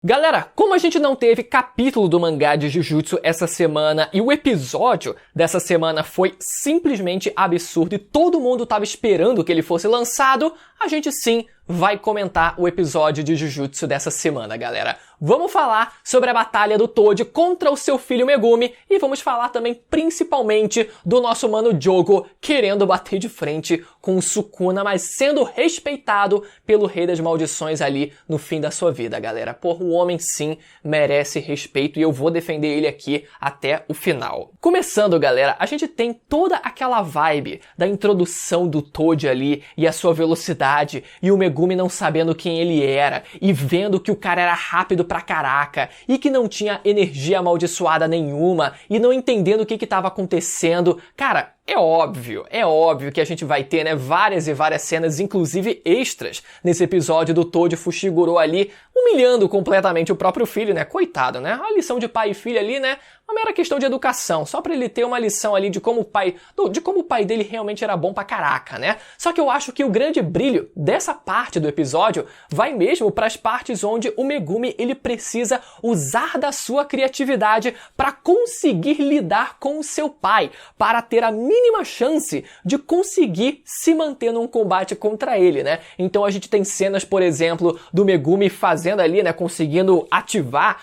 Galera, como a gente não teve capítulo do mangá de Jujutsu essa semana e o episódio dessa semana foi simplesmente absurdo e todo mundo tava esperando que ele fosse lançado, a gente sim vai comentar o episódio de Jujutsu dessa semana, galera. Vamos falar sobre a batalha do Toji contra o seu filho Megumi e vamos falar também principalmente do nosso mano Jogo querendo bater de frente com o Sukuna, mas sendo respeitado pelo Rei das Maldições ali no fim da sua vida, galera. Porra, o homem sim merece respeito e eu vou defender ele aqui até o final. Começando, galera, a gente tem toda aquela vibe da introdução do Toji ali e a sua velocidade e o Megumi não sabendo quem ele era e vendo que o cara era rápido pra caraca e que não tinha energia amaldiçoada nenhuma e não entendendo o que estava acontecendo. Cara, é óbvio que a gente vai ter, né, várias e várias cenas, inclusive extras, nesse episódio do Toji Fushiguro ali, humilhando completamente o próprio filho, né, coitado, né, a lição de pai e filho ali, né, uma mera questão de educação, só pra ele ter uma lição ali de como o pai dele realmente era bom pra caraca, né. Só que eu acho que o grande brilho dessa parte do episódio vai mesmo pras partes onde o Megumi, ele precisa usar da sua criatividade pra conseguir lidar com o seu pai, para ter a mínima chance de conseguir se manter num combate contra ele, né. Então a gente tem cenas, por exemplo, do Megumi fazendo ali, né, conseguindo ativar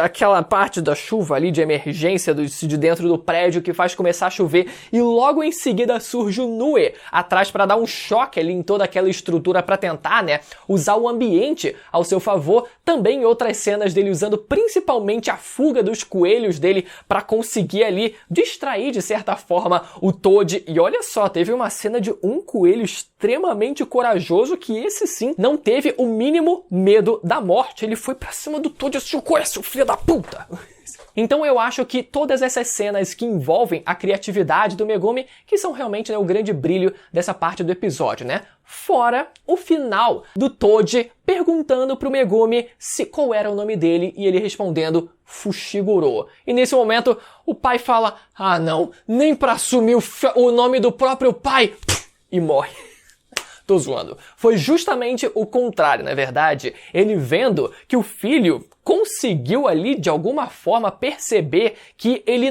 aquela parte da chuva ali de emergência de dentro do prédio que faz começar a chover e logo em seguida surge o Nue atrás para dar um choque ali em toda aquela estrutura para tentar, né, usar o ambiente ao seu favor. Também outras cenas dele usando principalmente a fuga dos coelhos dele para conseguir ali distrair de certa forma o Toji. E olha só, teve uma cena de um coelho extremamente corajoso que esse sim não teve o mínimo medo da morte. Ele foi pra cima do Toji e disse: "Seu filho da puta!" Então eu acho que todas essas cenas que envolvem a criatividade do Megumi, que são realmente, né, o grande brilho dessa parte do episódio, né? Fora o final do Toji perguntando pro Megumi qual era o nome dele e ele respondendo Fushiguro. E nesse momento o pai fala: "Ah não, nem pra assumir o nome do próprio pai", e morre. Tô zoando. Foi justamente o contrário, não é verdade? Ele vendo que o filho conseguiu ali, de alguma forma, perceber que ele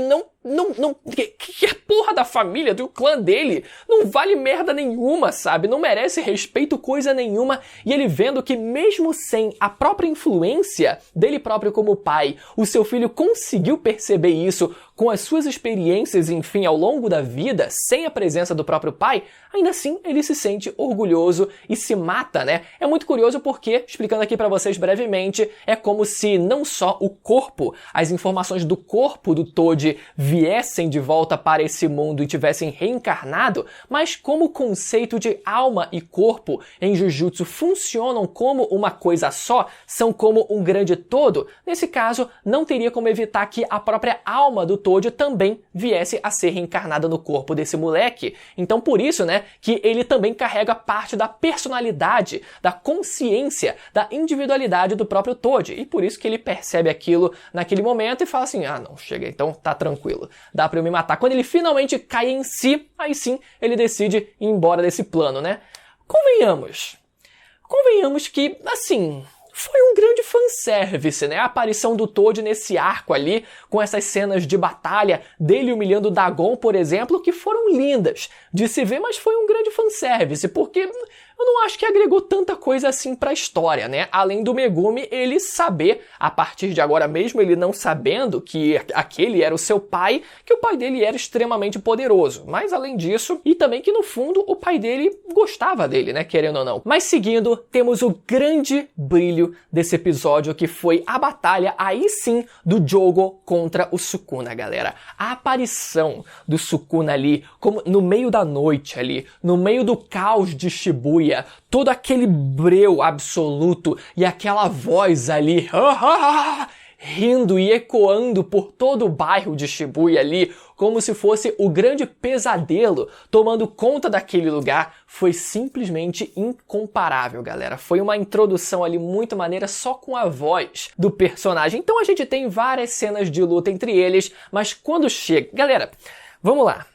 que a porra da família, do clã dele, não vale merda nenhuma, sabe? Não merece respeito coisa nenhuma. E ele vendo que mesmo sem a própria influência dele próprio como pai, o seu filho conseguiu perceber isso com as suas experiências, enfim, ao longo da vida, sem a presença do próprio pai, ainda assim ele se sente orgulhoso e se mata, né? É muito curioso porque, explicando aqui pra vocês brevemente, é como se não só o corpo, as informações do corpo do Toji viessem de volta para esse mundo e tivessem reencarnado, mas como o conceito de alma e corpo em Jujutsu funcionam como uma coisa só, são como um grande todo, nesse caso não teria como evitar que a própria alma do Toji também viesse a ser reencarnada no corpo desse moleque. Então por isso, né, que ele também carrega parte da personalidade, da consciência, da individualidade do próprio Toji, e por isso que ele percebe aquilo naquele momento e fala assim: "Ah não, chega, então tá tranquilo, dá pra eu me matar". Quando ele finalmente cai em si, aí sim ele decide ir embora desse plano, né? Convenhamos que, assim, foi um grande fanservice, né? A aparição do Toji nesse arco ali, com essas cenas de batalha dele humilhando o Dagon, por exemplo, que foram lindas de se ver, mas foi um grande fanservice, porque eu não acho que agregou tanta coisa assim pra história, né? Além do Megumi ele saber, a partir de agora mesmo, ele não sabendo que aquele era o seu pai, que o pai dele era extremamente poderoso. Mas além disso, e também que no fundo o pai dele gostava dele, né? Querendo ou não. Mas seguindo, temos o grande brilho desse episódio, que foi a batalha, aí sim, do Jogo contra o Sukuna, galera. A aparição do Sukuna ali, como no meio da noite ali, no meio do caos de Shibuya, todo aquele breu absoluto e aquela voz ali rindo e ecoando por todo o bairro de Shibuya ali, como se fosse o grande pesadelo tomando conta daquele lugar, foi simplesmente incomparável, galera. Foi uma introdução ali muito maneira só com a voz do personagem. Então a gente tem várias cenas de luta entre eles, mas quando chega... Galera, vamos lá.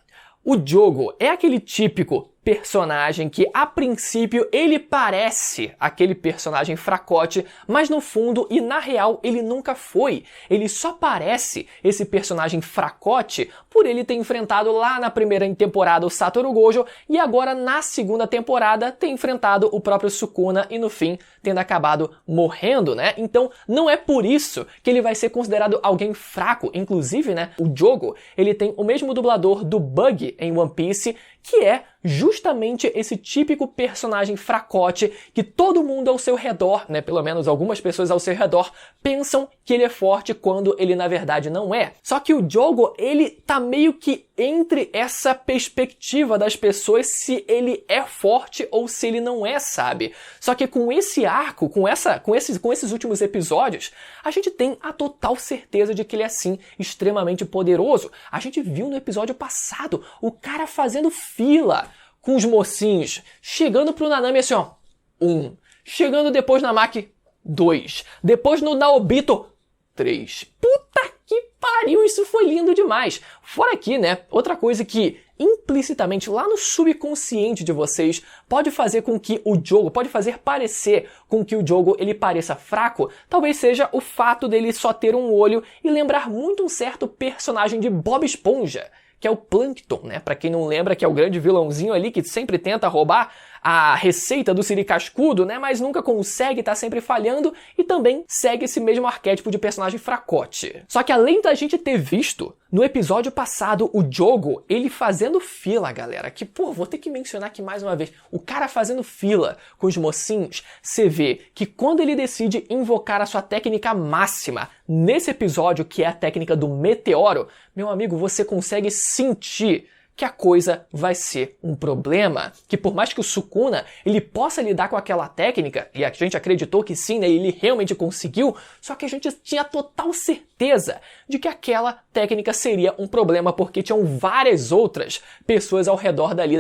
O Jogo é aquele típico personagem que, a princípio, ele parece aquele personagem fracote, mas no fundo e na real ele nunca foi. Ele só parece esse personagem fracote por ele ter enfrentado lá na primeira temporada o Satoru Gojo e agora na segunda temporada ter enfrentado o próprio Sukuna e no fim tendo acabado morrendo, né? Então não é por isso que ele vai ser considerado alguém fraco. Inclusive, né, o Jogo, ele tem o mesmo dublador do Bug em One Piece, que é justamente esse típico personagem fracote que todo mundo ao seu redor, né, pelo menos algumas pessoas ao seu redor, pensam que ele é forte quando ele na verdade não é. Só que o Jogo, ele tá meio que entre essa perspectiva das pessoas se ele é forte ou se ele não é, sabe? Só que com esse arco, com esses últimos episódios, a gente tem a total certeza de que ele é sim extremamente poderoso. A gente viu no episódio passado o cara fazendo fila com os mocinhos, chegando pro Nanami assim, ó, 1, chegando depois na Maki, 2, depois no Naobito, 3. Puta que pariu, isso foi lindo demais. Fora aqui, né, outra coisa que implicitamente lá no subconsciente de vocês pode fazer com que o Jogo, pode fazer parecer com que o Jogo ele pareça fraco, talvez seja o fato dele só ter um olho e lembrar muito um certo personagem de Bob Esponja, que é o Plankton, né? Pra quem não lembra, que é o grande vilãozinho ali que sempre tenta roubar a receita do Siri Cascudo, né? Mas nunca consegue, tá sempre falhando e também segue esse mesmo arquétipo de personagem fracote. Só que além da gente ter visto no episódio passado o Jogo, ele fazendo fila, galera, que, pô, vou ter que mencionar aqui mais uma vez, o cara fazendo fila com os mocinhos, você vê que quando ele decide invocar a sua técnica máxima nesse episódio, que é a técnica do meteoro, meu amigo, você consegue sentir que a coisa vai ser um problema, que por mais que o Sukuna ele possa lidar com aquela técnica, e a gente acreditou que sim, né, ele realmente conseguiu, só que a gente tinha total certeza de que aquela técnica seria um problema, porque tinham várias outras pessoas ao redor dali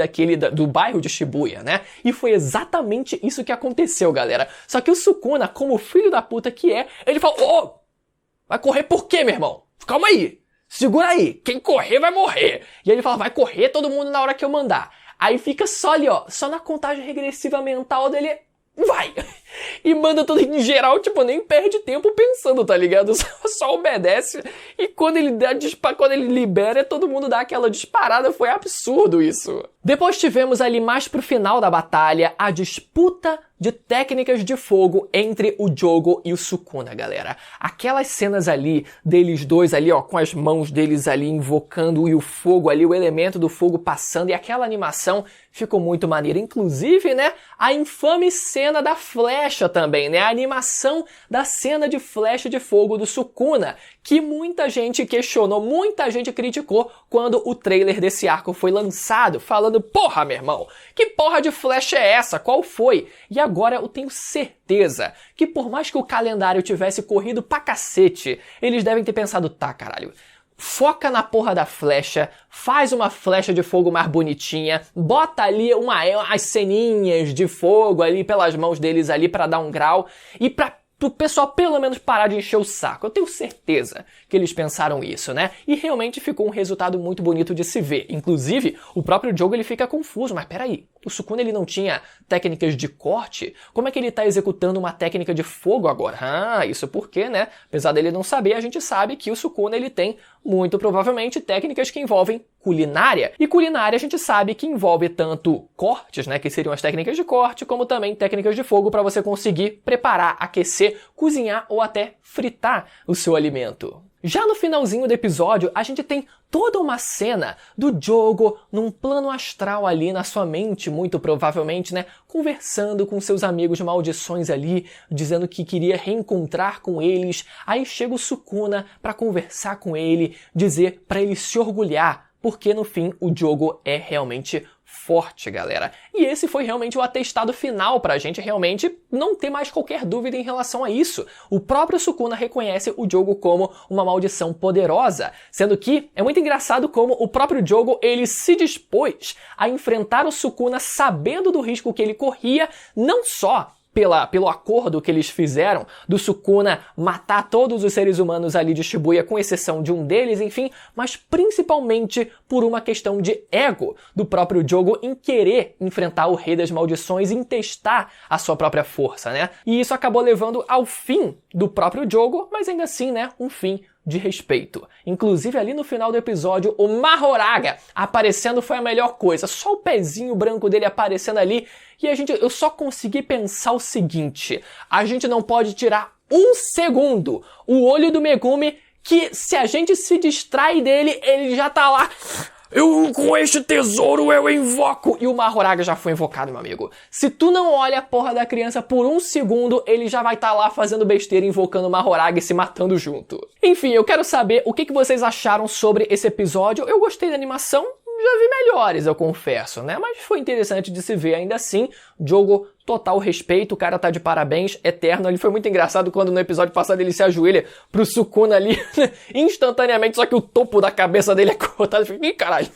do bairro de Shibuya, né? E foi exatamente isso que aconteceu, galera. Só que o Sukuna, como filho da puta que é, ele falou, ô, vai correr por quê, meu irmão? Calma aí! Segura aí, quem correr vai morrer. E aí ele fala, vai correr todo mundo na hora que eu mandar. Aí fica só ali, ó, só na contagem regressiva mental dele, vai! E manda tudo em geral, tipo, nem perde tempo pensando, tá ligado? Só obedece. E quando ele libera, todo mundo dá aquela disparada. Foi absurdo isso. Depois tivemos ali mais pro final da batalha a disputa de técnicas de fogo entre o Jogo e o Sukuna, galera. Aquelas cenas ali deles dois ali, ó, com as mãos deles ali invocando e o fogo ali, o elemento do fogo passando, e aquela animação ficou muito maneira. Inclusive, né, a infame cena da flecha também, né, a animação da cena de flecha de fogo do Sukuna, que muita gente questionou, muita gente criticou quando o trailer desse arco foi lançado, falando, porra, meu irmão, que porra de flecha é essa? Qual foi? E agora eu tenho certeza que por mais que o calendário tivesse corrido pra cacete, eles devem ter pensado, tá, caralho, foca na porra da flecha, faz uma flecha de fogo mais bonitinha, bota ali umas ceninhas de fogo ali pelas mãos deles ali pra dar um grau e pra o pessoal pelo menos parar de encher o saco. Eu tenho certeza que eles pensaram isso, né? E realmente ficou um resultado muito bonito de se ver. Inclusive, o próprio Jogo ele fica confuso, mas peraí, o Sukuna ele não tinha técnicas de corte? Como é que ele tá executando uma técnica de fogo agora? Ah, isso porque, né? Apesar dele não saber, a gente sabe que o Sukuna ele tem muito provavelmente técnicas que envolvem culinária. E culinária a gente sabe que envolve tanto cortes, né, que seriam as técnicas de corte, como também técnicas de fogo para você conseguir preparar, aquecer, cozinhar ou até fritar o seu alimento. Já no finalzinho do episódio, a gente tem toda uma cena do Jogo num plano astral ali na sua mente, muito provavelmente, né, conversando com seus amigos de maldições ali, dizendo que queria reencontrar com eles. Aí chega o Sukuna para conversar com ele, dizer para ele se orgulhar, porque no fim o Jogo é realmente forte, galera. E esse foi realmente o atestado final pra gente realmente não ter mais qualquer dúvida em relação a isso. O próprio Sukuna reconhece o Jogo como uma maldição poderosa, sendo que é muito engraçado como o próprio Jogo ele se dispôs a enfrentar o Sukuna sabendo do risco que ele corria, não só pelo acordo que eles fizeram do Sukuna matar todos os seres humanos ali de Shibuya, com exceção de um deles, enfim, mas principalmente por uma questão de ego do próprio Jogo em querer enfrentar o Rei das Maldições, em testar a sua própria força, né? E isso acabou levando ao fim do próprio Jogo, mas ainda assim, né, um fim de respeito. Inclusive ali no final do episódio, o Mahoraga aparecendo foi a melhor coisa. Só o pezinho branco dele aparecendo ali. E eu só consegui pensar o seguinte: a gente não pode tirar um segundo o olho do Megumi, que se a gente se distrai dele, ele já tá lá. Com este tesouro eu invoco! E o Mahoraga já foi invocado, meu amigo. Se tu não olha a porra da criança por um segundo, ele já vai estar lá fazendo besteira, invocando o Mahoraga e se matando junto. Enfim, eu quero saber o que vocês acharam sobre esse episódio. Eu gostei da animação, já vi melhores, eu confesso, né? Mas foi interessante de se ver ainda assim. Jogo total respeito, o cara tá de parabéns, eterno. Ele foi muito engraçado quando no episódio passado ele se ajoelha pro Sukuna ali, instantaneamente, só que o topo da cabeça dele é cortado. Ih, caralho.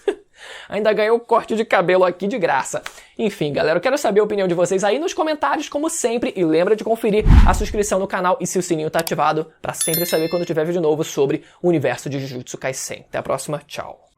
Ainda ganhou um corte de cabelo aqui de graça. Enfim, galera, eu quero saber a opinião de vocês aí nos comentários, como sempre. E lembra de conferir a subscrição no canal e se o sininho tá ativado, pra sempre saber quando tiver vídeo novo sobre o universo de Jujutsu Kaisen. Até a próxima, tchau.